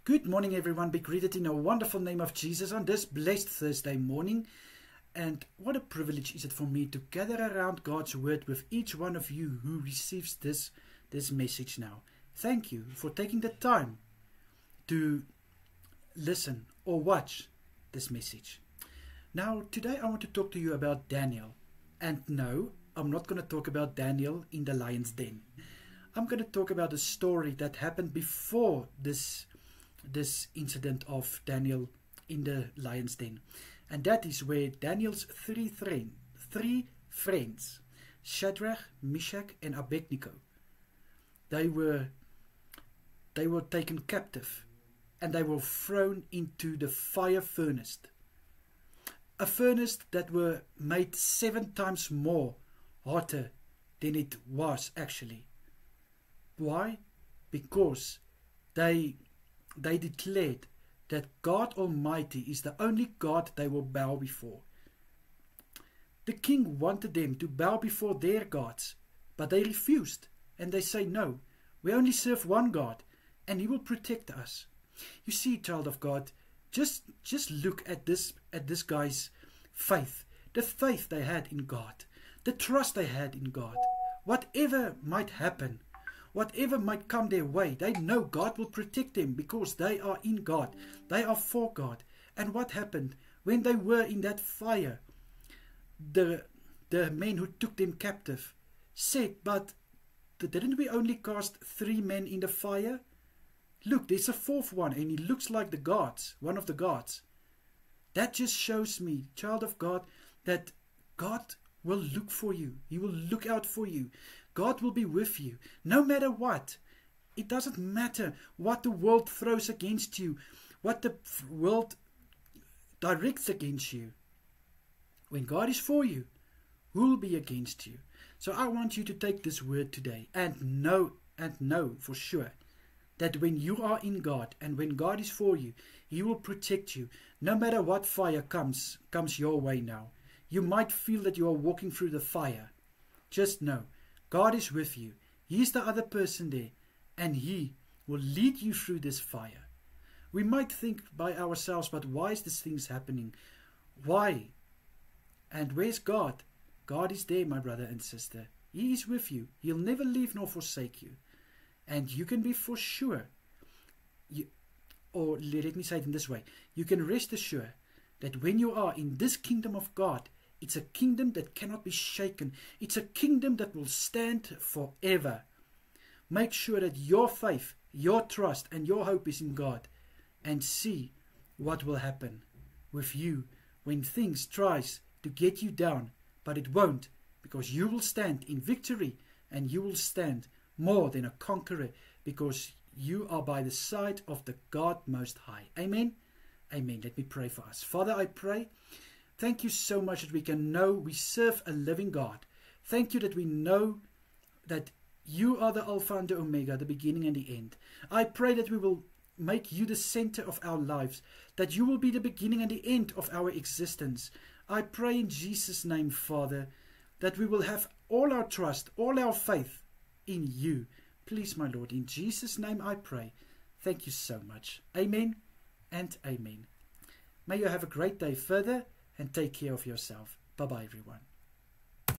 Good morning, everyone. Be greeted in the wonderful name of Jesus on this blessed Thursday morning. And what a privilege is it for me to gather around God's word with each one of you who receives this message now. Thank you for taking the time to listen or watch this message. Now, today I want to talk to you about Daniel. And no, I'm not going to talk about Daniel in the lion's den. I'm going to talk about a story that happened before this incident of Daniel in the lion's den. And that is where Daniel's three friends, Shadrach, Meshach, and Abednego, they were taken captive and they were thrown into the fire furnace. A furnace that were made 7 times more hotter than it was actually. Why? Because they declared that God Almighty is the only God they will bow before. The king wanted them to bow before their gods, but they refused, and they say, no, we only serve one God, and He will protect us. You see, child of God, just look at this guy's faith, the faith they had in God, the trust they had in God. Whatever might happen, whatever might come their way, they know God will protect them because they are in God. They are for God. And what happened when they were in that fire? The men who took them captive said, but didn't we only cast 3 men in the fire? Look, there's a 4th one and he looks like the gods, one of the gods. That just shows me, child of God, that God will look for you. He will look out for you. God will be with you, no matter what. It doesn't matter what the world throws against you, what the world directs against you. When God is for you, who will be against you? So I want you to take this word today and know for sure that when you are in God and when God is for you, He will protect you, no matter what fire comes your way now. You might feel that you are walking through the fire. Just know, God is with you. He is the other person there, and He will lead you through this fire. We might think by ourselves, but why is this thing happening? Why? And where's God? God is there, my brother and sister. He is with you. He'll never leave nor forsake you. And you can be for sure, or let me say it in this way, you can rest assured that when you are in this kingdom of God, it's a kingdom that cannot be shaken. It's a kingdom that will stand forever. Make sure that your faith, your trust, and your hope is in God. And see what will happen with you when things tries to get you down. But it won't, because you will stand in victory, and you will stand more than a conqueror, because you are by the side of the God Most High. Amen. Amen. Let me pray for us. Father, I pray, thank you so much that we can know we serve a living God. Thank you that we know that you are the Alpha and the Omega, the beginning and the end. I pray that we will make you the center of our lives, that you will be the beginning and the end of our existence. I pray in Jesus' name, Father, that we will have all our trust, all our faith in you. Please, my Lord, in Jesus' name I pray. Thank you so much. Amen and amen. May you have a great day further and take care of yourself. Bye-bye, everyone.